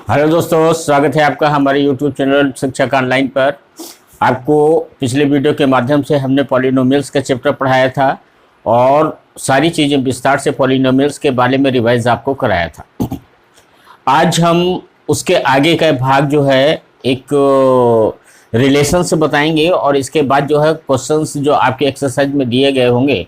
Hello दोस्तों, स्वागत है आपका हमारे यूट्यूब चैनल शिक्षक ऑनलाइन पर। आपको पिछले वीडियो के माध्यम से हमने पॉलिनोमियल्स का चैप्टर पढ़ाया था और सारी चीज़ें विस्तार से पॉलिनोमियल्स के बारे में रिवाइज आपको कराया था। आज हम उसके आगे का भाग जो है एक रिलेशन से बताएंगे और इसके बाद जो है क्वेश्चंस जो आपके एक्सरसाइज में दिए गए होंगे,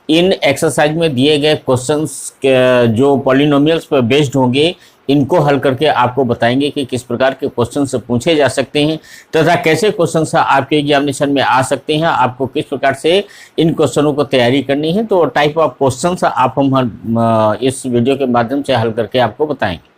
इन एक्सरसाइज में दिए गए क्वेश्चंस जो पॉलिनोमियल्स पर बेस्ड होंगे, इनको हल करके आपको बताएंगे कि किस प्रकार के क्वेश्चन से पूछे जा सकते हैं तथा कैसे क्वेश्चन आपके एग्जामिनेशन में आ सकते हैं, आपको किस प्रकार से इन क्वेश्चनों को तैयारी करनी है। तो टाइप ऑफ क्वेश्चंस हम इस वीडियो के माध्यम से हल करके आपको बताएंगे।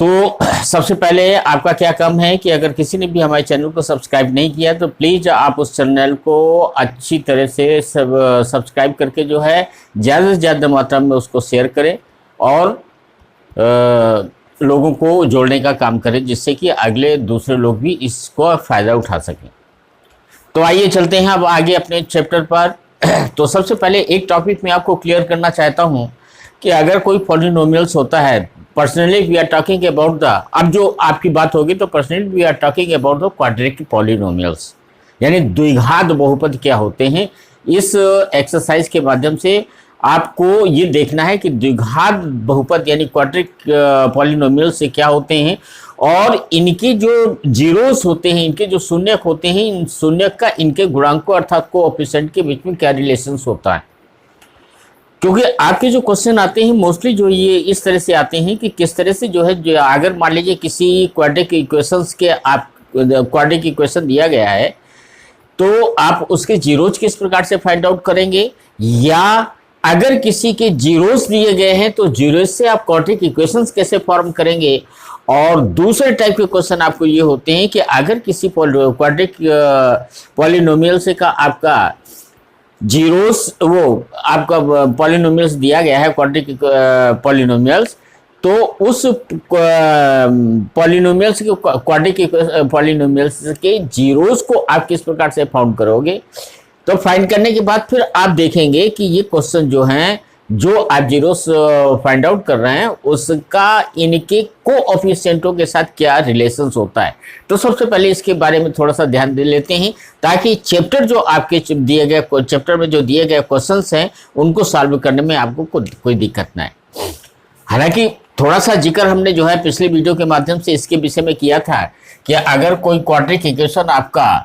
तो सबसे पहले आपका क्या काम है कि अगर किसी ने भी हमारे चैनल को सब्सक्राइब नहीं किया तो प्लीज़ आप उस चैनल को अच्छी तरह से सब्सक्राइब करके जो है ज़्यादा से ज़्यादा मात्रा में उसको शेयर करें और लोगों को जोड़ने का काम करें, जिससे कि अगले दूसरे लोग भी इसको फ़ायदा उठा सकें। तो आइए चलते हैं अब आगे अपने चैप्टर पर। तो सबसे पहले एक टॉपिक मैं आपको क्लियर करना चाहता हूं कि अगर कोई पॉलिनोमियल्स होता है, personally we are talking about the, अब जो आपकी बात होगी तो personally we are talking about the quadratic polynomials, यानी द्विघात बहुपद क्या होते हैं। इस एक्सरसाइज के माध्यम से आपको ये देखना है कि द्विघात बहुपद यानी क्वाड्रेटिक पॉलिनोमियल से क्या होते हैं और इनके जो जीरोस होते हैं, इनके जो शून्यक होते हैं, इन शून्यक का इनके गुणांकों अर्थात कोएफिशिएंट के बीच में क्या रिलेशंस होता है। क्योंकि आपके जो क्वेश्चन आते हैं मोस्टली जो ये इस तरह से आते हैं कि किस तरह से जो है, जो अगर मान लीजिए किसी क्वाड्रेटिक इक्वेशंस के आप क्वाड्रेटिक इक्वेशन दिया गया है तो आप उसके जीरोज किस प्रकार से फाइंड आउट करेंगे, या अगर किसी के जीरोस दिए गए हैं तो जीरोस से आप क्वाड्रेटिक इक्वेशंस कैसे फॉर्म करेंगे। और दूसरे टाइप के क्वेश्चन आपको ये होते हैं कि अगर किसी क्वाड्रेटिक पॉलिनोमियल से का आपका जीरोस, वो आपका पॉलिनोमियल्स दिया गया है क्वाड्रेटिक पॉलिनोमियल्स, तो उस पॉलिनोमियल्स के क्वाड्रेटिक पॉलिनोमियल्स के जीरोस को आप किस प्रकार से फाउंड करोगे। तो फाइंड करने के बाद फिर आप देखेंगे कि ये क्वेश्चन जो हैं, जो आप जीरोस फाइंड आउट कर रहे हैं उसका इनके कोएफिशिएंटों के साथ क्या रिलेशंस होता है। तो सबसे पहले इसके बारे में थोड़ा सा ध्यान दे लेते हैं ताकि चैप्टर जो आपके दिए गए चैप्टर में जो दिए गए क्वेश्चंस हैं उनको सॉल्व करने में आपको कोई दिक्कत ना है। हालांकि थोड़ा सा जिक्र हमने जो है पिछले वीडियो के माध्यम से इसके विषय में किया था कि अगर कोई क्वाड्रेटिक इक्वेशन आपका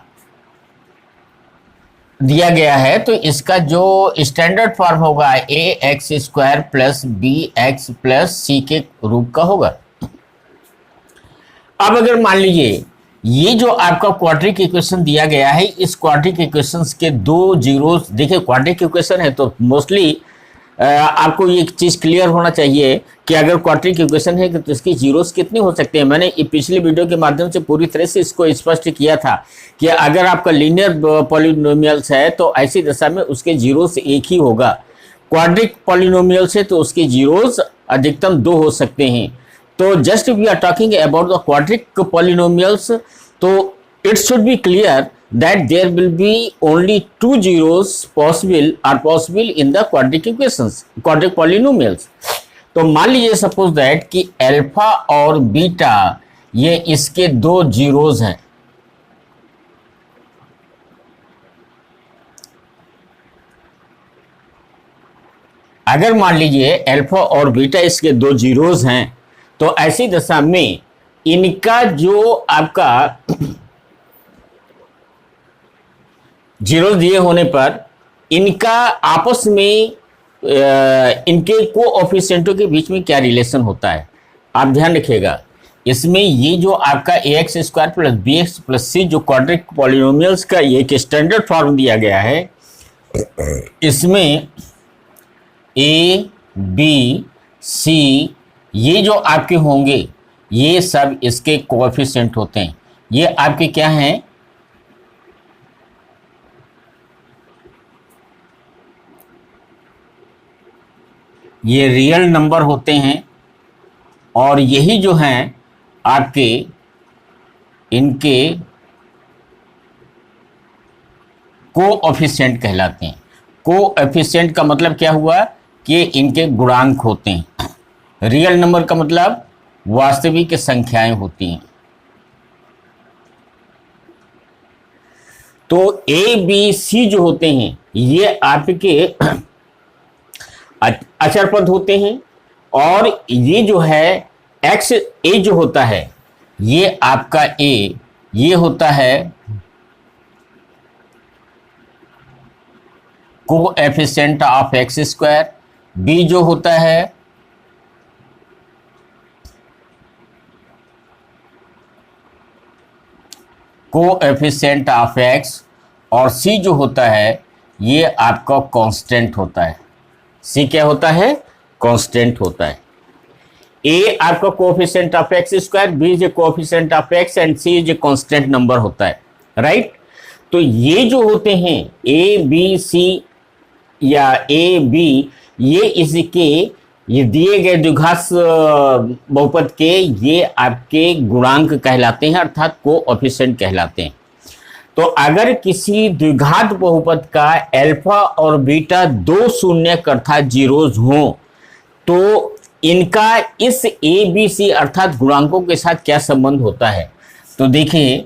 दिया गया है तो इसका जो स्टैंडर्ड फॉर्म होगा ax² plus bx plus c के रूप का होगा। अब अगर मान लीजिए ये जो आपका क्वाड्रेटिक इक्वेशन दिया गया है, इस क्वाड्रेटिक इक्वेशंस के दो जीरोस, देखिए क्वाड्रेटिक इक्वेशन है तो मोस्टली आपको ये चीज़ क्लियर होना चाहिए कि अगर क्वाड्रेटिक इक्वेशन है तो इसकी जीरोस कितने हो सकते हैं। मैंने पिछले वीडियो के माध्यम से पूरी तरह से इसको स्पष्ट किया था कि अगर आपका लीनियर पॉलिनोमियल्स है तो ऐसी दशा में उसके जीरोस एक ही होगा। क्वाड्रेटिक पॉलिनोमियल्स है तो उसके जीरोस अधिकतम दो हो सकते हैं। तो just we are talking about the quadratic polynomials, तो it should be clear that there will be only two zeros possible in the quadratic equations, quadratic polynomials। तो मान लीजिए सपोज दैट कि अल्फा और बीटा ये इसके दो जीरोज हैं। अगर मान लीजिए अल्फा और बीटा इसके दो जीरोज हैं तो ऐसी दशा में इनका जो आपका जीरो दिए होने पर इनका आपस में इनके कोएफिशिएंटों के बीच में क्या रिलेशन होता है। आप ध्यान रखिएगा, इसमें ये जो आपका ax² plus bx plus c जो क्वाड्रेटिक पॉलिनोमियल्स का एक स्टैंडर्ड फॉर्म दिया गया है, इसमें a b c ये जो आपके होंगे ये सब इसके कोएफिशिएंट होते हैं। ये आपके क्या हैं, ये रियल नंबर होते हैं और यही जो हैं आपके इनके कोएफिशिएंट कहलाते हैं। कोएफिशिएंट का मतलब क्या हुआ कि इनके गुणांक होते हैं। रियल नंबर का मतलब वास्तविक संख्याएं होती हैं। तो ए बी सी जो होते हैं ये आपके अचर पद होते हैं, और ये जो है एक्स ए जो होता है ये आपका ए ये होता है coefficient of x square, b जो होता है कोएफिशिएंट ऑफ एक्स, और सी जो होता है ये आपका कांस्टेंट होता है। सी क्या होता है? कांस्टेंट होता है। ए आपका coefficient of x square, b is coefficient of x and c is constant number होता है, राइट। तो ये जो होते हैं ए बी सी या ए बी, ये इसके ये दिए गए द्विघात बहुपद के ये आपके गुणांक कहलाते हैं, अर्थात कोएफिशिएंट कहलाते हैं। तो अगर किसी द्विघात बहुपद का अल्फा और बीटा दो शून्यक अर्थात जीरोज हो, तो इनका इस ए बी सी अर्थात गुणांकों के साथ क्या संबंध होता है? तो देखिए,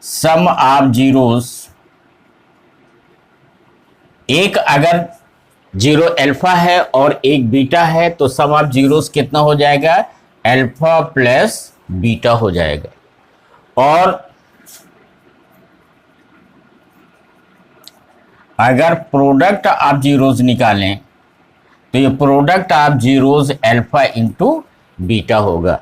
सम ऑफ जीरोस, एक अगर जीरो अल्फा है और एक बीटा है तो सम ऑफ जीरोस कितना हो जाएगा? अल्फा प्लस बीटा हो जाएगा। और अगर प्रोडक्ट ऑफ जीरोस निकालें तो ये product of zeros alpha into beta होगा।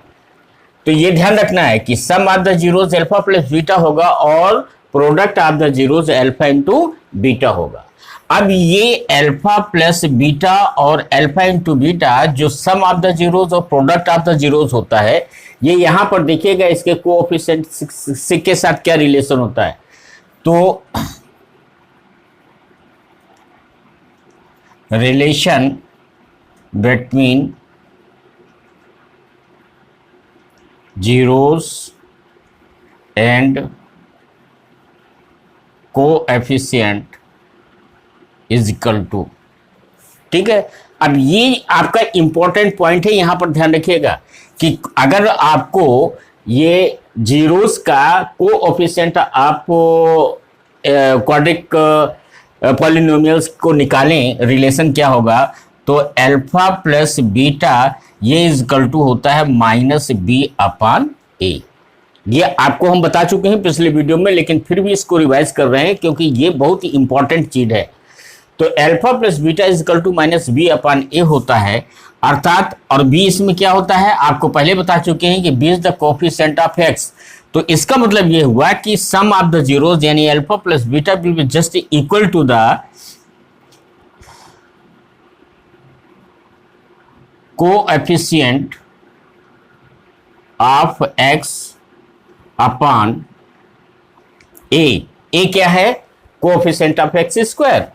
तो ये ध्यान रखना है कि sum of the zeros alpha plus beta होगा और product of the zeros alpha into beta होगा। अब ये अल्फा प्लस बीटा और अल्फा इंटू बीटा जो सम ऑफ द जीरोस और प्रोडक्ट ऑफ द जीरोस होता है, ये यहां पर देखिएगा इसके कोएफिशिएंट के साथ क्या रिलेशन होता है। तो relation between zeros and coefficient is equal to, ठीक है। अब ये आपका इंपॉर्टेंट पॉइंट है, यहां पर ध्यान रखिएगा कि अगर आपको ये जीरोस का कोएफिशिएंट आप क्वाड्रिक पॉलिनोमियल्स को निकालें, रिलेशन क्या होगा? तो अल्फा प्लस बीटा ये इज इक्वल टू होता है माइनस बी अपान ए। ये आपको हम बता चुके हैं पिछले वीडियो में, लेकिन फिर भी इसको रिवाइज कर रहे हैं क्योंकि ये बहुत ही इंपॉर्टेंट चीज है। तो alpha plus beta is equal to minus b upon a होता है, अर्थात, और बी इसमें क्या होता है आपको पहले बता चुके हैं कि b is the coefficient of x. तो इसका मतलब ये हुआ कि सम ऑफ द जीरोस यानी alpha plus beta will be just equal to the coefficient of x upon a. A क्या है? Coefficient of x square.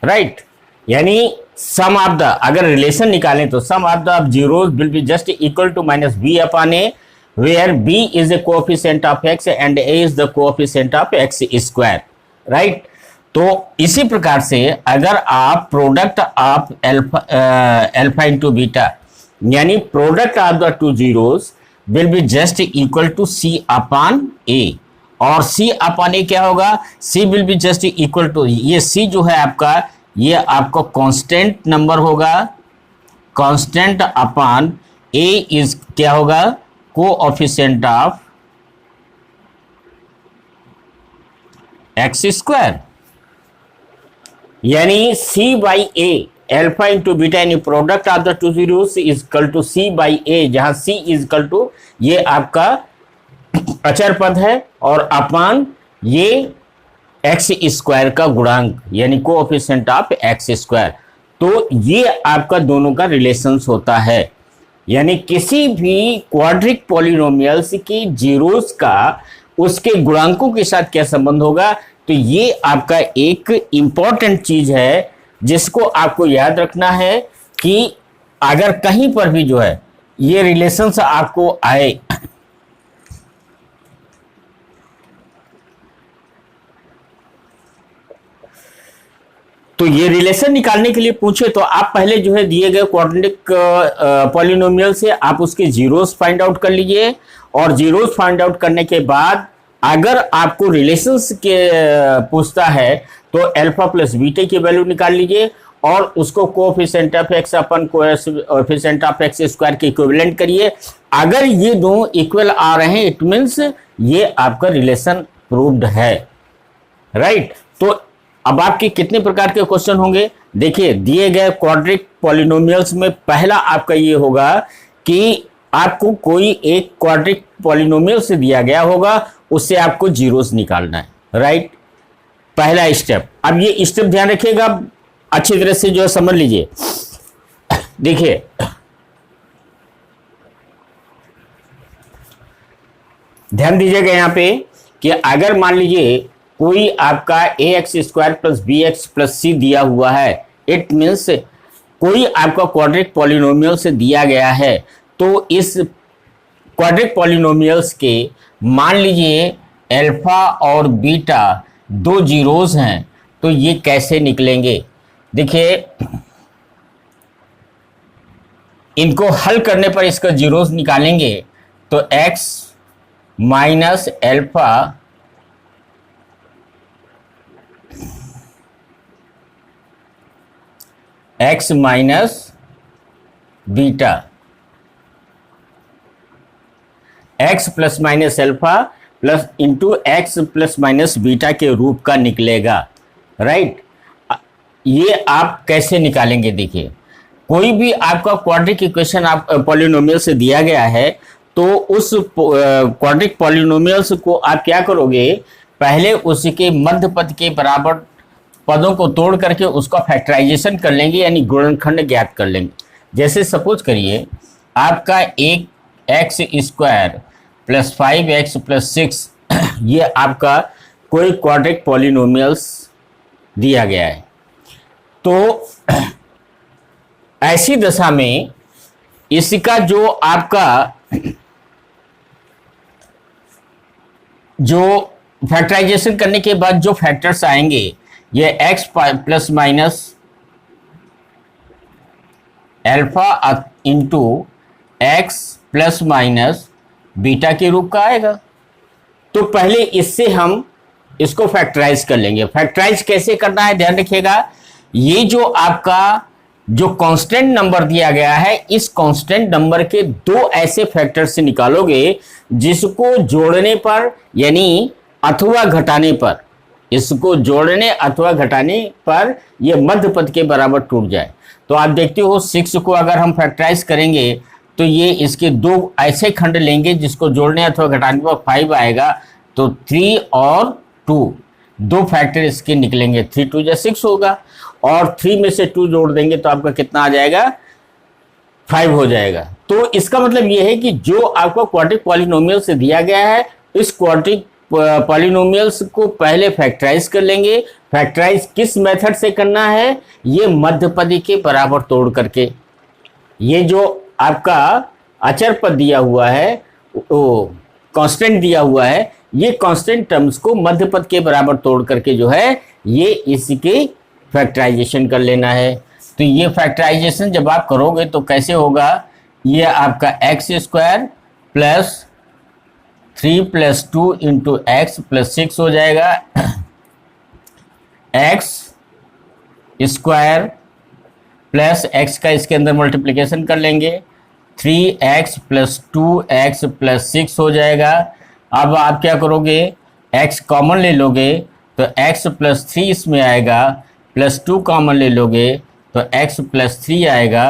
Right, यानी सम ऑफ द, अगर रिलेशन निकालें तो sum of the zeros will be just equal to minus b upon a, where b is the coefficient of x and a is the coefficient of x square, right. तो इसी प्रकार से अगर आप product of alpha into beta यानी product of the two zeros will be just equal to c upon a, और c upon a क्या होगा? C will be just equal to, ये सी जो है आपका, ये आपका कांस्टेंट नंबर होगा, कांस्टेंट अपॉन ए इज क्या होगा? कोएफिशिएंट ऑफ एक्स स्क्वायर, यानी c by A alpha into beta यानी product of the two zeros is equal to c by a, जहां सी इज इक्वल टू ये आपका अचर पद है और अपान ये एक्स स्क्वायर का गुणांक यानी कोएफिशिएंट ऑफ एक्स स्क्वायर। तो ये आपका दोनों का रिलेशंस होता है, यानी किसी भी क्वाड्रिक पॉलिनोमियल्स की जीरोस का उसके गुणांकों के साथ क्या संबंध होगा। तो ये आपका एक इंपॉर्टेंट चीज है जिसको आपको याद रखना है कि अगर कहीं पर भी जो है ये रिलेशंस आपको आए तो ये रिलेशन निकालने के लिए पूछे तो आप पहले जो है दिए गए क्वाड्रेटिक पॉलिनोमियल से आप उसके जीरोस फाइंड आउट कर लीजिए, और जीरोस फाइंड आउट करने के बाद अगर आपको रिलेशंस के पूछता है तो अल्फा प्लस बीटा की वैल्यू निकाल लीजिए और उसको coefficient of x upon coefficient of x square के इक्विवेलेंट करिए। अगर ये दोनों इक्वल आ रहे हैं इट मीन्स ये आपका रिलेशन प्रूव्ड है, राइट। तो अब आपके कितने प्रकार के क्वेश्चन होंगे, देखिए दिए गए क्वाड्रिक पॉलिनोमियल्स में पहला आपका ये होगा कि आपको कोई एक क्वाड्रिक पॉलिनोमियल से दिया गया होगा, उससे आपको जीरोस निकालना है, राइट, पहला स्टेप। अब ये स्टेप ध्यान रखिएगा, अच्छी तरह से जो है समझ लीजिए। देखिए ध्यान दीजिएगा यहां पे कि अगर मान लीजिए कोई आपका a x square plus b x plus c दिया हुआ है, इट मीन्स कोई आपका क्वाड्रिक पॉलिनोमियल से दिया गया है, तो इस क्वाड्रिक पॉलिनोमियल्स के मान लीजिए अल्फा और बीटा दो जीरोस हैं, तो ये कैसे निकलेंगे। देखिए इनको हल करने पर इसका जीरोस निकालेंगे तो x minus alpha x minus beta x plus minus alpha plus into x plus minus beta के रूप का निकलेगा, राइट। ये आप कैसे निकालेंगे, देखिए कोई भी आपका क्वाड्रिक इक्वेशन आप पॉलिनोमियल से दिया गया है तो उस क्वाड्रिक पॉलिनोमियल्स को आप क्या करोगे, पहले उसके मध्य पद के बराबर पदों को तोड़ करके उसका फैक्टराइजेशन कर लेंगे, यानी गुणनखंड ज्ञात कर लेंगे। जैसे सपोज करिए आपका एक x square plus 5x plus 6 ये आपका कोई क्वाड्रिक पॉलिनोमियल्स दिया गया है, तो ऐसी दशा में इसका जो आपका जो फैक्टराइजेशन करने के बाद जो फैक्टर्स आएंगे ये x plus minus alpha into x plus minus beta के रूप का आएगा। तो पहले इससे हम इसको फैक्टराइज कर लेंगे। फैक्टराइज कैसे करना है ध्यान रखिएगा, ये जो आपका जो कांस्टेंट नंबर दिया गया है इस कांस्टेंट नंबर के दो ऐसे फैक्टर से निकालोगे जिसको जोड़ने पर यानी अथवा घटाने पर, इसको जोड़ने अथवा घटाने पर ये मध्य पद के बराबर टूट जाए। तो आप देखते हो 6 को अगर हम फैक्टराइज करेंगे तो ये इसके दो ऐसे खंड लेंगे जिसको जोड़ने अथवा घटाने पर 5 आएगा, तो 3 और 2 दो फैक्टर इसके निकलेंगे, 3 2 जा 6 होगा, और 3 में से 2 जोड़ देंगे तो आपका कितना आ जाएगा 5 हो जाएगा। तो इसका मतलब ये है कि जो आपको क्वाड्रिक पॉलिनोमियल से दिया गया है इस क्वाड्रिक पॉलिनोमियल्स को पहले फैक्टराइज कर लेंगे। फैक्टराइज किस मेथड से करना है, ये मध्यपदी के बराबर तोड़ करके। ये जो आपका अचर पद दिया हुआ है कांस्टेंट दिया हुआ है, ये कांस्टेंट टर्म्स को मध्य पद के बराबर तोड़ करके जो है ये इसकी फैक्टराइजेशन कर लेना है। तो ये फैक्टराइजेशन जब आप करोगे तो कैसे होगा, ये आपका x square plus 3 plus 2 into x plus 6 हो जाएगा, एक्स स्क्वायर प्लस एक्स का इसके अंदर मल्टीप्लिकेशन कर लेंगे, 3x प्लस 2x प्लस 6 हो जाएगा। अब आप क्या करोगे, x कॉमन ले लोगे तो x प्लस 3 इसमें आएगा, प्लस 2 कॉमन ले लोगे तो x प्लस 3 आएगा।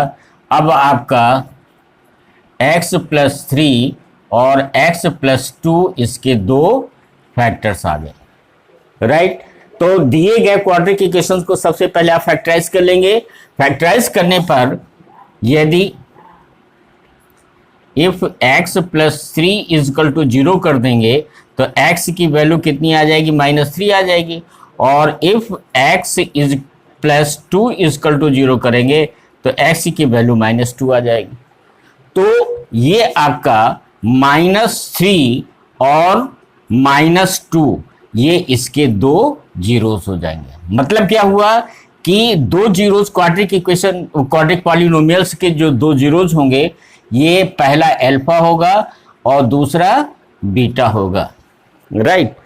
अब आपका x प्लस 3 और x प्लस 2 इसके दो फैक्टर्स आ गए, राइट। तो दिए गए क्वाड्रिक इक्वेशंस को सबसे पहले आप फैक्टराइज कर लेंगे। फैक्टराइज करने पर यदि if x plus 3 is equal to 0 कर देंगे तो x की वैल्यू कितनी आ जाएगी, -3 आ जाएगी, और if x is plus 2 is equal to 0 करेंगे तो x की वैल्यू -2 आ जाएगी। तो ये आपका -3 और -2 ये इसके दो जीरोस हो जाएंगे। मतलब क्या हुआ कि दो zeros quadric equation, quadric polynomials के जो दो जीरोज होंगे, ये पहला अल्फा होगा और दूसरा बीटा होगा, राइट।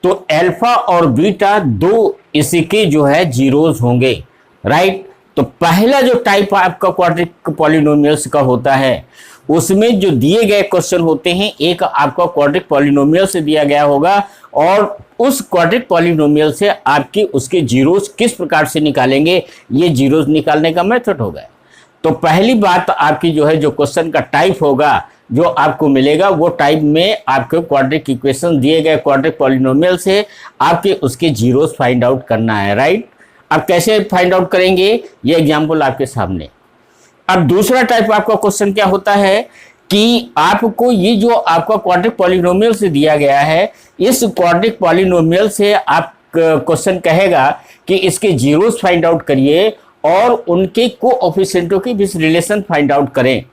तो अल्फा और बीटा दो इसके जो है जीरोज होंगे, राइट। तो पहला जो टाइप आपका क्वाड्रिक पॉलिनोमियल्स का होता है, उसमें जो दिए गए क्वेश्चन होते हैं, एक आपका क्वाड्रिक पॉलिनोमियल से दिया गया होगा और उस क्वाड्रिक पॉलिनोमियल से आपके उसके जीरोज किस प्रकार से निकालेंगे, ये जीरोज निकालने का मेथड होगा। तो पहली बात आपकी जो है, जो क्वेश्चन का टाइप होगा जो आपको मिलेगा, वो टाइप में आपको क्वाड्रिक इक्वेशन दिए गए क्वाड्रिक पॉलिनोमियल से आपके उसके जीरोज फाइंड आउट करना है, राइट। अब कैसे फाइंड आउट करेंगे, ये एग्जांपल आपके सामने। अब दूसरा टाइप आपका क्वेश्चन क्या होता है कि आपको ये जो आपका क्वाड्रिक पॉलिनोमियल से दिया गया है, इस क्वाड्रिक पॉलिनोमियल से आप क्वेश्चन कहेगा कि इसके जीरोज फाइंड आउट करिए और उनके कोएफिशिएंटों की बीच रिलेशन फाइंड आउट करें।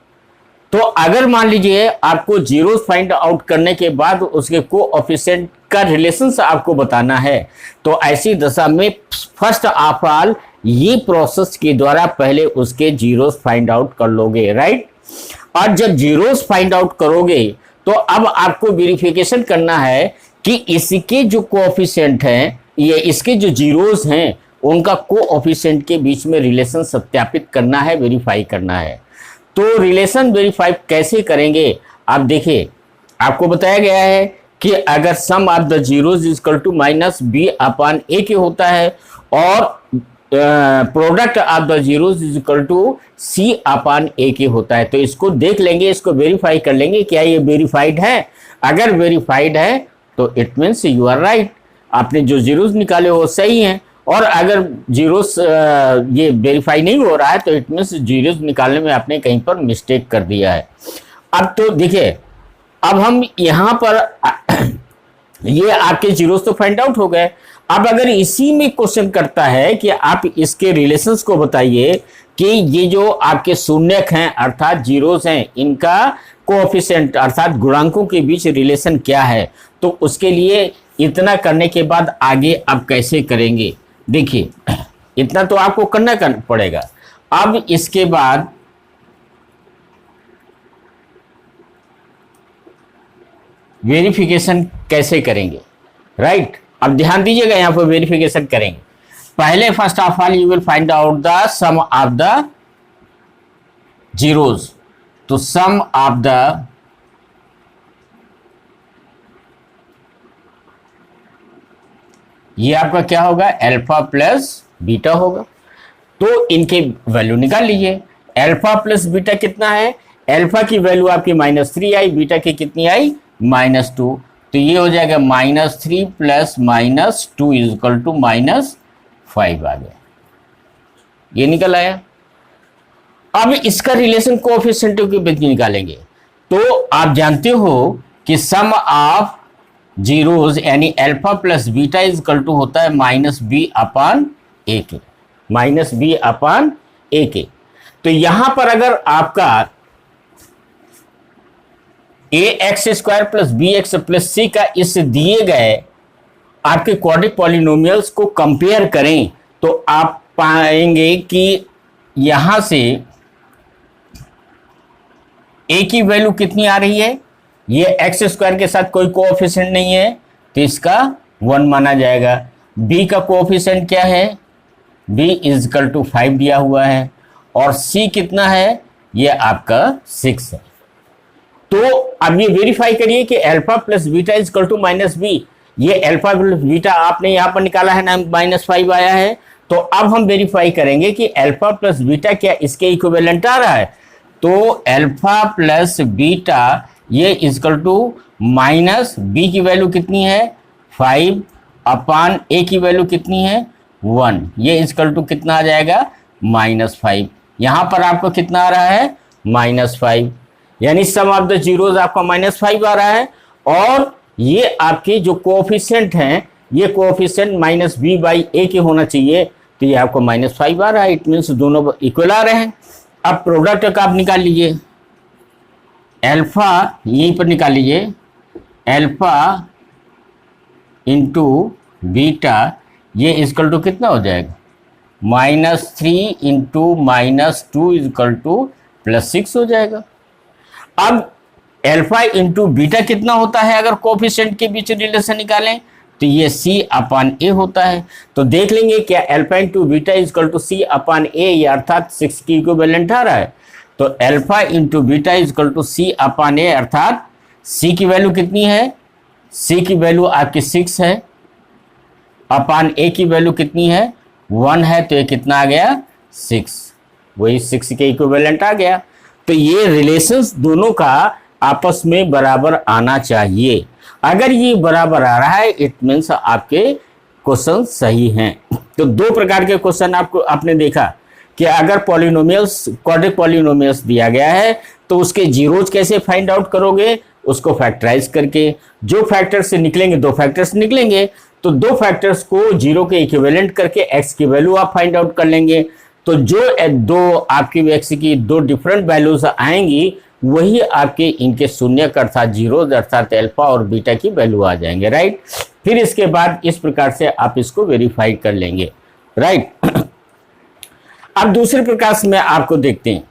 तो अगर मान लीजिए आपको जीरोज फाइंड आउट करने के बाद उसके कोएफिशिएंट का रिलेशन आपको बताना है, तो ऐसी दशा में फर्स्ट ऑफ ऑल ये प्रोसेस के द्वारा पहले उसके जीरोज फाइंड आउट कर लोगे, राइट। और जब जीरोज फाइंड आउट करोगे तो अब आपको वेरिफिकेशन करना है कि इसके जो कोएफिशिएंट हैं, ये इसके जो जीरोज हैं, उनका कोएफिशिएंट के बीच में रिलेशन सत्यापित करना है, वेरीफाई करना है। तो रिलेशन वेरीफाई कैसे करेंगे, आप देखिए, आपको बताया गया है कि अगर sum of the zeros is equal to minus b upon a के होता है और product of the zeros is equal to c upon a के होता है, तो इसको देख लेंगे, इसको वेरीफाई कर लेंगे, क्या ये वेरीफाइड है। अगर वेरीफाइड है तो it means you are right, आपने जो जीरोज निकाले वो सही हैं। और अगर जीरोस ये वेरीफाई नहीं हो रहा है तो इट मीन्स जीरोस निकालने में आपने कहीं पर मिस्टेक कर दिया है। अब तो देखिए, अब हम यहाँ पर ये आपके जीरोस तो फाइंड आउट हो गए। अब अगर इसी में क्वेश्चन करता है कि आप इसके रिलेशंस को बताइए कि ये जो आपके शून्यक हैं अर्थात जीरोस हैं, इनका कोएफिशिएंट अर्थात गुणांकों के बीच रिलेशन क्या है, तो उसके लिए इतना करने के बाद आगे आप कैसे करेंगे। देखिए, इतना तो आपको करना पड़ेगा। अब इसके बाद वेरिफिकेशन कैसे करेंगे, राइट। अब ध्यान दीजिएगा, यहां पर वेरिफिकेशन करेंगे। पहले first of all you will find out the sum of the zeros. तो सम ऑफ द ये आपका क्या होगा, अल्फा प्लस बीटा होगा। तो इनके वैल्यू निकाल लीजिए। अल्फा प्लस बीटा कितना है, अल्फा की वैल्यू आपकी -3 आई, बीटा की कितनी आई, -2। तो ये हो जाएगा -3 प्लस -2 इज इक्वल टू -5 आ गया, ये निकल आया। अब इसका रिलेशन कोएफिशिएंटों के बीच निकालेंगे। तो आप जानते हो कि सम ऑफ जीरोज यानी alpha plus beta is equal to होता है -b अपॉन ए के, -b अपॉन ए के। तो यहां पर अगर आपका ax² plus bx plus c का इस दिए गए आपके क्वाड्रिक पॉलिनोमियल्स को कंपेयर करें तो आप पाएंगे कि यहां से a की वैल्यू कितनी आ रही है, ये x² के साथ कोई कोएफिशिएंट नहीं है तो इसका 1 माना जाएगा। b का कोएफिशिएंट क्या है, b इज इक्वल टू 5 दिया हुआ है और c कितना है, ये आपका 6 है। तो अब ये वेरीफाई करिए कि alpha plus beta is equal to -b। ये अल्फा प्लस बीटा आपने यहां पर निकाला है ना, -5 आया है। तो अब हम वेरीफाई करेंगे कि अल्फा प्लस बीटा क्या इसके इक्विवेलेंट आ रहा है। तो अल्फा प्लस बीटा ये इक्वल टू -b की वैल्यू कितनी है, 5 अपॉन a की वैल्यू कितनी है, 1। ये इक्वल टू कितना आ जाएगा, -5। यहां पर आपको कितना आ रहा है, -5, यानी सम ऑफ द जीरोज आपका -5 आ रहा है। और ये आपके जो कोएफिशिएंट हैं, ये कोएफिशिएंट -b/a के होना चाहिए, तो ये आपको -5 आ रहा है। इट मीन्स दोनों इक्वल आ रहे हैं। अब प्रोडक्ट का आप निकाल लीजिए, अल्फा यहीं पर निकाल लीजिए, अल्फा इंटू बीटा ये इक्वल टू कितना हो जाएगा, -3 इंटू -2 इजकल टू +6 हो जाएगा। अब अल्फा इंटू बीटा कितना होता है अगर कोफिशिएंट के बीच रिलेशन निकालें, तो ये C/A होता है। तो देख लेंगे क्या alpha into beta is equal to C/A, ये अर्थात 6 की इक्विवेलेंट आ रहा है। तो alpha into beta is equal to C/A, अर्थात C की वैल्यू कितनी है, C की वैल्यू आपकी 6 है, अपान A की वैल्यू कितनी है, 1 है, तो ये कितना आ गया 6, वही 6 के इक्विवेलेंट आ गया। तो ये रिलेशंस दोनों का आपस में बराबर आना चाहिए। अगर ये बराबर आ रहा है इट मीन्स आपके क्वेश्चन सही हैं। तो दो प्रकार के क्वेश्चन आपने देखा कि अगर पॉलिनोमियल्स, क्वाड्रिक पॉलिनोमियल्स दिया गया है तो उसके जीरोज कैसे फाइंड आउट करोगे, उसको फैक्टराइज करके, जो फैक्टर से निकलेंगे, दो फैक्टर्स निकलेंगे, तो दो फैक्टर्स को जीरो के इक्विवेलेंट करके एक्स की वैल्यू आप फाइंड आउट कर लेंगे। तो जो दो आपकी एक्स की दो डिफरेंट वैल्यूज आएंगी वही आपके इनके शून्य अर्थात जीरो अर्थात अल्फा और बीटा की वैल्यू आ जाएंगे, राइट। फिर इसके बाद इस प्रकार से आप इसको वेरीफाई कर लेंगे, राइट। अब दूसरे प्रकार से मैं आपको देखते हैं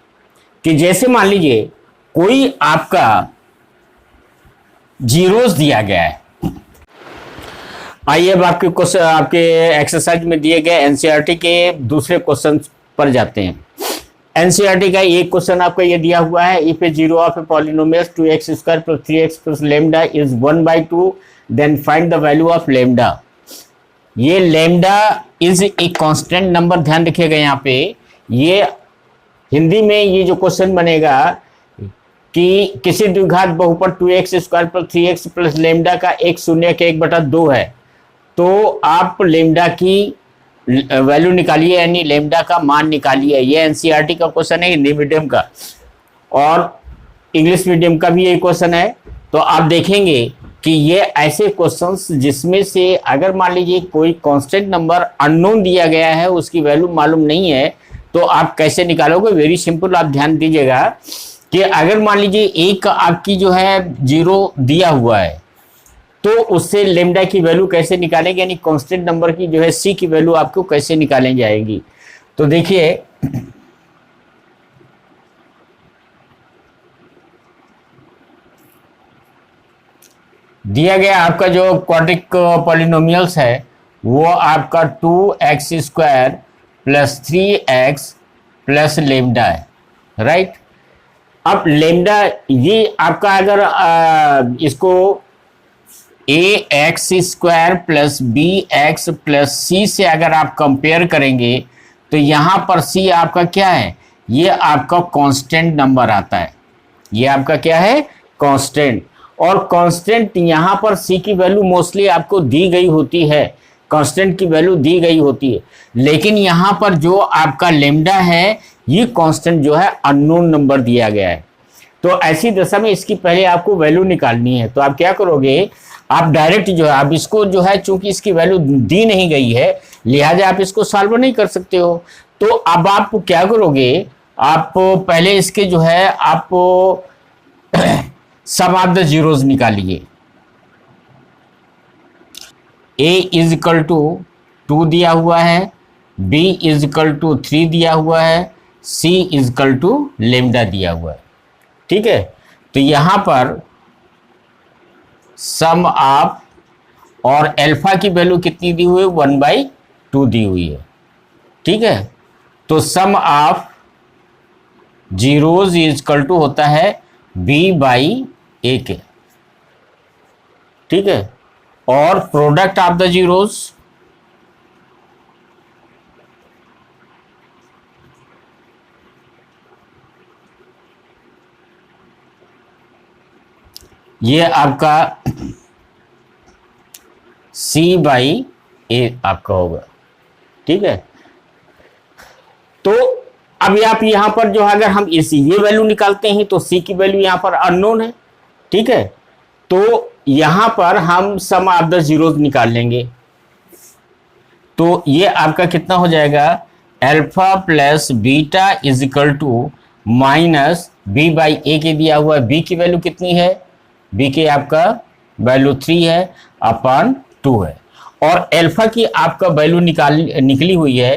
कि जैसे मान लीजिए कोई आपका जीरोस दिया गया है। आइए अब आपके क्वेश्चन, आपके एक्सरसाइज में दिए गए एनसीईआरटी के दूसरे क्वेश्चन पर जाते हैं। एनसीईआरटी का एक क्वेश्चन आपका ये दिया हुआ है, if a zero of a polynomial 2x² + 3x + lambda is 1/2 then find the value of lambda. ये lambda is a constant number, ध्यान रखिएगा यहाँ पे। ये हिंदी में ये जो क्वेश्चन बनेगा कि किसी द्विघात बहुपद 2x² + 3x + लैम्डा का एक शून्य के 1/2 है, तो आप लैम्डा की वैल्यू निकालिए, यानी लैम्डा का मान निकालिए। ये एनसीईआरटी का क्वेश्चन है, हिंदी मीडियम का, और इंग्लिश मीडियम का भी ये क्वेश्चन है। तो आप देखेंगे कि ये ऐसे क्वेश्चंस जिसमें से अगर मान लीजिए कोई कांस्टेंट नंबर अननोन दिया गया है, उसकी वैल्यू मालूम नहीं है, तो आप कैसे निकालोगे। वेरी सिंपल, आप ध्यान दीजिएगा कि अगर मान लीजिए एक आपकी जो है जीरो दिया हुआ है, तो उससे लेमडा की वैल्यू कैसे निकालेंगे, यानी कांस्टेंट नंबर की जो है सी की वैल्यू आपको कैसे निकालें जाएगी। तो देखिए दिया गया आपका जो क्वाड्रिक पॉलिनोमियल्स है वो आपका 2x² + 3x + लेमडा है, राइट। अब लेमडा ये आपका अगर इसको ax² + bx + c से अगर आप कंपेयर करेंगे तो यहाँ पर c आपका क्या है, ये आपका कांस्टेंट नंबर आता है। ये आपका क्या है, कांस्टेंट। और कांस्टेंट यहाँ पर c की वैल्यू मोस्टली आपको दी गई होती है, कांस्टेंट की वैल्यू दी गई होती है। लेकिन यहाँ पर जो आपका लेमडा है ये कांस्टेंट जो है अननोन नंबर दिया गया है। तो ऐसी दशा में इसकी पहले आपको वैल्यू निकालनी है। तो आप क्या करोगे, आप डायरेक्ट जो है आप इसको जो है, चूंकि इसकी वैल्यू दी नहीं गई है लिहाजा आप इसको सॉल्व नहीं कर सकते हो। तो अब आप क्या करोगे, आप पहले इसके जो है आप सम ऑफ द जीरोस निकालिए। a = 2 दिया हुआ है, b = 3 दिया हुआ है, c = लेमडा दिया हुआ है, ठीक है। तो यहां पर सम ऑफ, और अल्फा की वैल्यू कितनी दी हुई है, 1/2 दी हुई है, ठीक है। तो सम ऑफ जीरोज = होता है b/a के, ठीक है। और प्रोडक्ट ऑफ द जीरोज ये आपका c/a आपका होगा, ठीक है। तो अब आप यहां पर जो है, अगर हम ये वैल्यू निकालते हैं तो c की वैल्यू यहां पर अननोन है, ठीक है। तो यहां पर हम सम ऑफ द जीरोस निकाल लेंगे। तो ये आपका कितना हो जाएगा, अल्फा + बीटा = -b/a के दिया हुआ है। b की वैल्यू कितनी है, b के आपका वैल्यू 3 है, अपान 2 है। और अल्फा की आपका वैल्यू निकली हुई है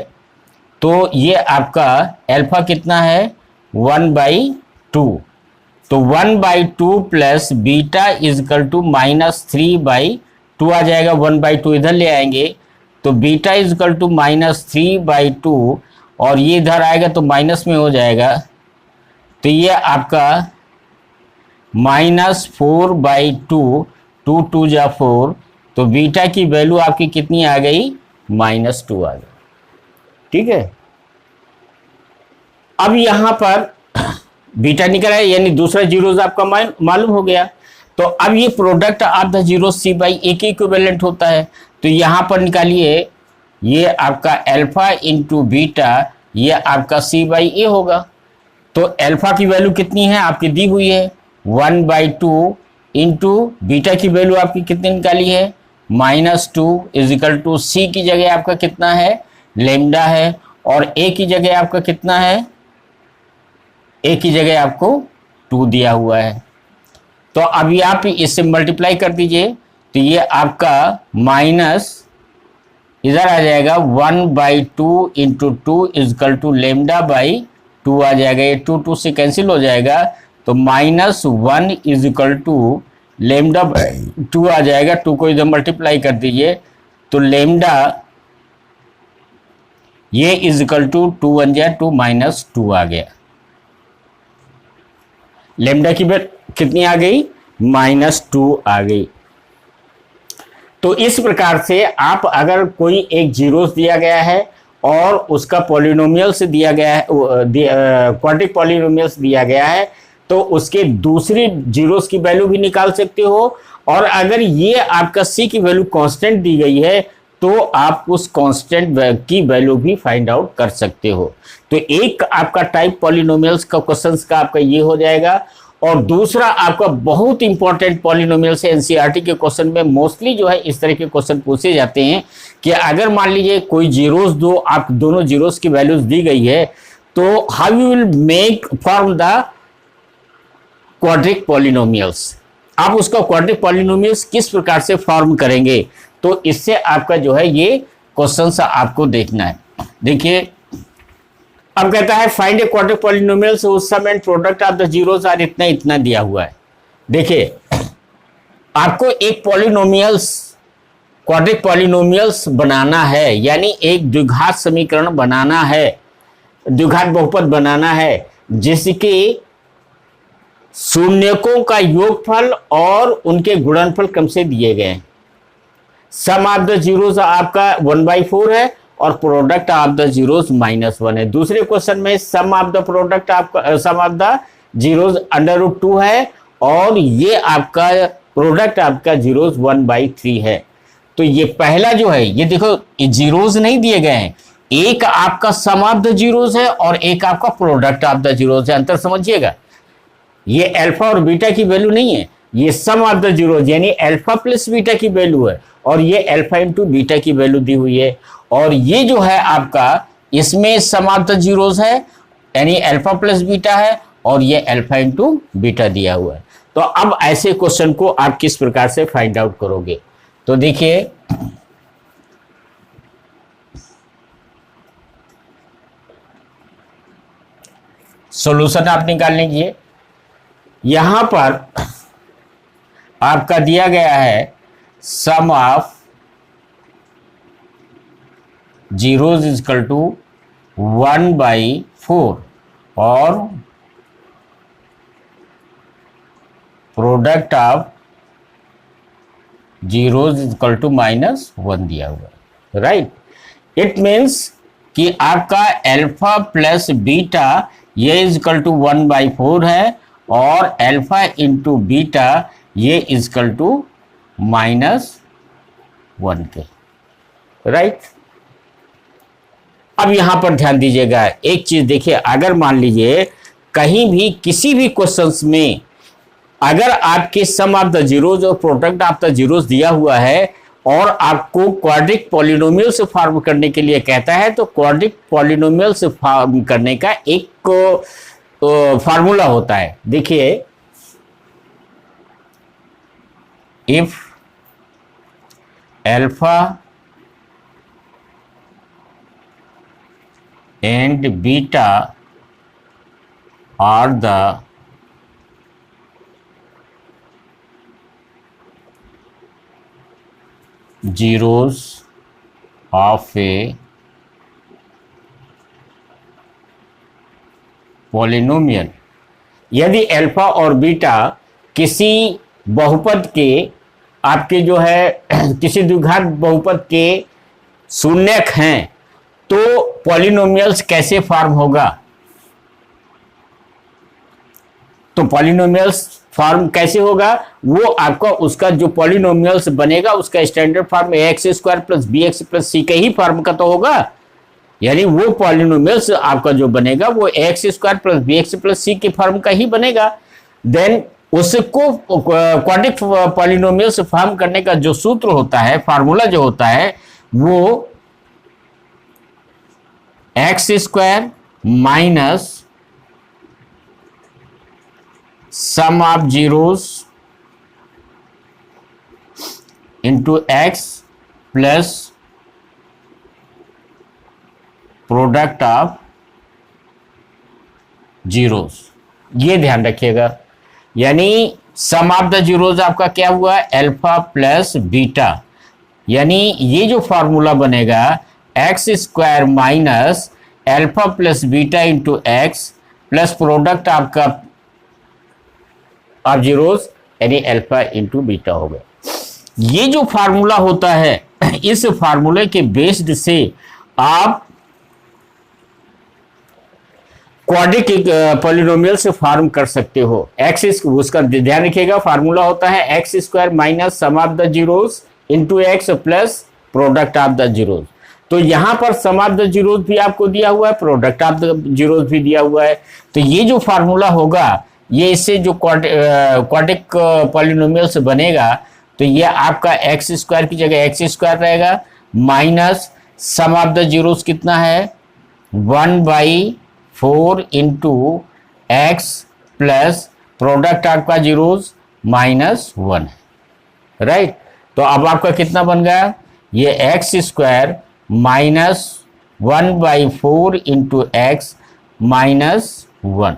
तो ये आपका अल्फा कितना है 1/2, तो 1/2 प्लस बीटा इजकल टू -3/2 आ जाएगा। 1/2 इधर ले आएंगे तो बीटा इजकल टू -3/2 और ये इधर आएगा तो माइनस में हो जाएगा, तो ये आपका -4/2, 2 2 जा 4, तो बीटा की वैल्यू आपकी कितनी आ गई -2 आ गई। ठीक है, अब यहां पर बीटा निकल आया यानी दूसरा जीरोस आपका मालूम हो गया। तो अब ये product of the zero c by a के इक्विवेलेंट होता है, तो यहां पर निकालिए ये आपका अल्फा इंटू बीटा, ये आपका सी बाई ए होगा। तो अल्फा की वैल्यू कितनी है आपकी दी हुई है 1/2 इंटू बीटा की वैल्यू आपकी कितनी निकाली है -2 इजिकल टू सी की जगह आपका कितना है लेमडा है, और ए की जगह आपका कितना है, ए की जगह आपको 2 दिया हुआ है। तो अभी आप इससे मल्टीप्लाई कर दीजिए, तो ये आपका माइनस इधर आ जाएगा 1/2 into 2 is equal to lambda by 2 आ जाएगा। ये 2 2 से कैंसिल हो जाएगा, तो -1 इजकल टू लेमडा बाई 2 आ जाएगा। 2 को इधर मल्टीप्लाई कर दीजिए, तो लेमडा ये इजकल टू 2 1 जा 2 -2 आ गया। लेमडा की वैल्यू कितनी आ गई -2 आ गई। तो इस प्रकार से आप अगर कोई एक जीरोस दिया गया है और उसका पॉलिनोमियल से दिया गया है, क्वाड्रिक पॉलिनोमियल्स दिया गया है, तो उसके दूसरी जीरोस की वैल्यू भी निकाल सकते हो। और अगर ये आपका सी की वैल्यू कांस्टेंट दी गई है तो आप उस कांस्टेंट की वैल्यू भी फाइंड आउट कर सकते हो। तो एक आपका टाइप पॉलिनोमियल्स का क्वेश्चंस का आपका ये हो जाएगा, और दूसरा आपका बहुत इंपॉर्टेंट पॉलिनोमियल से एनसीईआरटी के क्वेश्चन में मोस्टली जो है इस तरह के क्वेश्चन पूछे जाते हैं कि अगर मान लीजिए कोई जीरोस दो, आप दोनों जीरोस की वैल्यूज दी गई है, तो how you will make form the quadric polynomials, आप उसका क्वाड्रिक पॉलिनोमियल्स किस प्रकार से फॉर्म करेंगे। तो इससे आपका जो है ये क्वेश्चन आपको देखना है। देखिए अब कहता है फाइंड ए क्वाड्रिक पॉलिनोमियल, से उस sum and product of the zeros are इतना इतना दिया हुआ है। देखिए आपको एक पॉलिनोमियल्स क्वाड्रिक पॉलिनोमियल्स बनाना है, यानी एक द्विघात समीकरण बनाना है, द्विघात बहुपद बनाना है जिसके शून्यकों का योगफल और उनके गुणनफल क्रम से दिए गए। सम ऑफ द जीरोस आपका 1/4 है और प्रोडक्ट ऑफ द जीरोस -1 है। दूसरे क्वेश्चन में सम ऑफ द प्रोडक्ट आपका सम ऑफ द जीरोस √2 है और ये आपका प्रोडक्ट आपका जीरोस 1/3 है। तो ये पहला जो है ये देखो ये जीरोस नहीं दिए गए हैं, एक आपका सम ऑफ द जीरोस है और एक आपका प्रोडक्ट ऑफ द जीरोस है। अंतर समझिएगा, ये अल्फा और बीटा की वैल्यू नहीं है, ये सम ऑफ द जीरोस यानी अल्फा प्लस बीटा की वैल्यू है, और ये अल्फा इंटू बीटा की वैल्यू दी हुई है। और ये जो है आपका इसमें सम ऑफ द जीरोस है यानी अल्फा प्लस बीटा है, और ये अल्फा इंटू बीटा दिया हुआ है। तो अब ऐसे क्वेश्चन को आप किस प्रकार से फाइंड आउट करोगे, तो देखिए सॉल्यूशन आप निकाल लीजिए। यहां पर आपका दिया गया है sum of zeros is equal to 1/4 और product of zeros is equal to -1 दिया हुआ है, राइट। इट मीन्स कि आपका अल्फा प्लस बीटा ये इजकल टू 1/4 है और अल्फा इंटू बीटा ये इजकल टू -1 के, राइट। अब यहां पर ध्यान दीजिएगा एक चीज, देखिए अगर मान लीजिए कहीं भी किसी भी क्वेश्चंस में अगर आपके सम ऑफ द जीरोस और प्रोडक्ट ऑफ द जीरोस दिया हुआ है और आपको क्वाड्रिक पॉलिनोमियल से फॉर्म करने के लिए कहता है, तो क्वाड्रिक पॉलिनोमियल से फॉर्म करने का एक फार्मूला होता है। देखिए if alpha and beta are the zeros of a polynomial. यदि अल्फा और बीटा किसी बहुपद के आपके जो है किसी द्विघात बहुपद के शून्यक हैं तो पॉलिनोमियल्स कैसे फॉर्म होगा? तो पॉलिनोमियल्स फॉर्म कैसे होगा? वो आपका उसका जो पॉलिनोमियल्स बनेगा उसका standard form x square plus b x plus c के ही फॉर्म का तो होगा। यानी वो पॉलिनोमियल्स आपका जो बनेगा वो x square plus b x plus c के फॉर्म का ही बनेगा। देन उसको क्वाड्रिक पॉलिनोमियल्स फॉर्म करने का जो सूत्र होता है, फार्मूला जो होता है, वो x square minus sum of zeros into x plus product of zeros. ये ध्यान रखिएगा। यानी सम ऑफ द जीरोस आपका क्या हुआ? Alpha plus beta. यानी ये जो फॉर्मूला बनेगा x square minus alpha plus beta into x plus product आपका ऑफ जीरोस यानी अल्फा इंटू बीटा हो गया। ये जो फार्मूला होता है, इस फार्मूले के बेस्ड से आप क्वाड्रिक पॉलिनोमियल से फॉर्म कर सकते हो। एक्स उसका ध्यान रखिएगा, फार्मूला होता है x square minus sum of the zeros into x plus product of the zeros. तो यहां पर सम ऑफ द जीरोस भी आपको दिया हुआ है, प्रोडक्ट ऑफ द जीरोस भी दिया हुआ है। तो ये जो फार्मूला होगा, ये इससे जो क्वाड्रिक पॉलिनोमियल्स बनेगा, तो ये आपका एक्स स्क्वायर की जगह एक्स स्क्वायर रहेगा minus sum of the zeros कितना है 1/4 इंटू एक्स प्लस प्रोडक्ट आपका जीरोस -1 है, राइट। तो अब आपका कितना बन गया? ये x square minus 1/4 into x -1।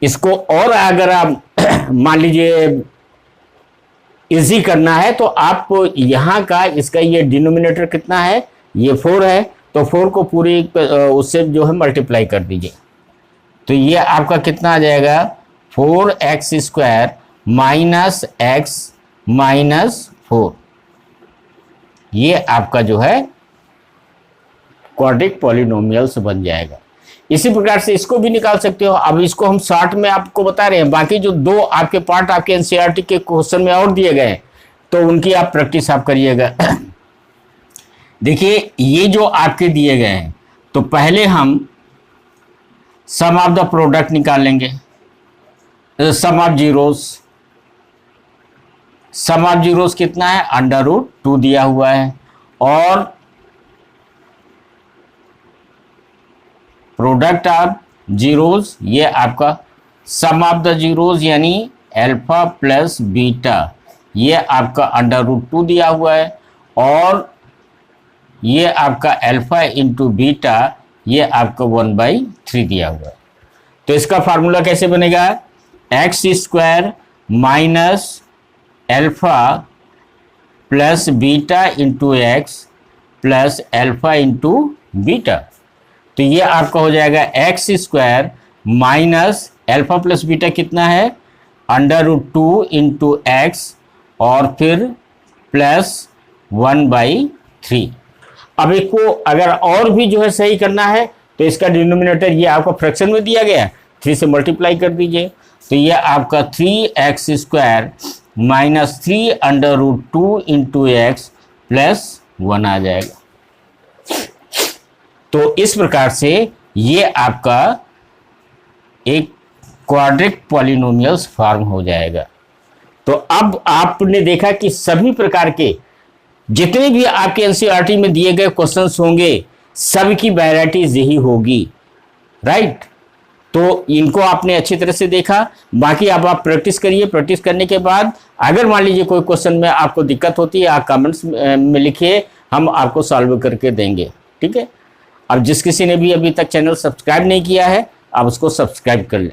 इसको और अगर आप मान लीजिए इजी करना है तो आप यहां का इसका ये डिनोमिनेटर कितना है? ये 4 है, तो 4 को पूरी उससे जो है मल्टीप्लाई कर दीजिए। तो ये आपका कितना आ जाएगा? 4x square minus x minus 4। ये आपका जो है क्वाड्रिक पॉलिनोमियल्स बन जाएगा। इसी प्रकार से इसको भी निकाल सकते हो। अब इसको हम शॉर्ट में आपको बता रहे हैं, बाकी जो दो आपके पार्ट आपके एनसीईआरटी के क्वेश्चन में और दिए गए तो उनकी आप प्रैक्टिस आप करिएगा। देखिए ये जो आपके दिए गए हैं, तो पहले हम सम ऑफ द प्रोडक्ट निकाल लेंगे, sum of zeros. Sum of zeros कितना है? √2 दिया हुआ है, और प्रोडक्ट ऑफ जीरोस ये आपका सम ऑफ द जीरोस यानी अल्फा प्लस बीटा, ये आपका √2 दिया हुआ है, और ये आपका अल्फा इंटू बीटा ये आपका 1/3 दिया हुआ है। तो इसका फार्मूला कैसे बनेगा? X square minus alpha plus beta into x plus alpha into beta. तो ये आपका हो जाएगा x square minus alpha plus beta कितना है? √2 इंटू एक्स और फिर प्लस 1/3। अब इसको अगर और भी जो है सही करना है तो इसका डिनोमिनेटर ये आपको फ्रैक्शन में दिया गया है, 3 से मल्टीप्लाई कर दीजिए। तो ये आपका 3x square minus 3√2 into x plus 1 आ जाएगा। तो इस प्रकार से ये आपका एक क्वाड्रिक पॉलिनोमियल्स फॉर्म हो जाएगा। तो अब आपने देखा कि सभी प्रकार के जितने भी आपके एनसीईआरटी में दिए गए क्वेश्चंस होंगे सबकी वैरायटीज यही होगी, राइट। तो इनको आपने अच्छी तरह से देखा। बाकी अब आप प्रैक्टिस करिए। प्रैक्टिस करने के बाद अगर मान लीजिए कोई क्वेश्चन में आपको दिक्कत होती है, आप कमेंट्स में लिखिए, हम आपको सॉल्व करके देंगे, ठीक है। अब जिस किसी ने भी अभी तक चैनल सब्सक्राइब नहीं किया है, आप उसको सब्सक्राइब कर लें।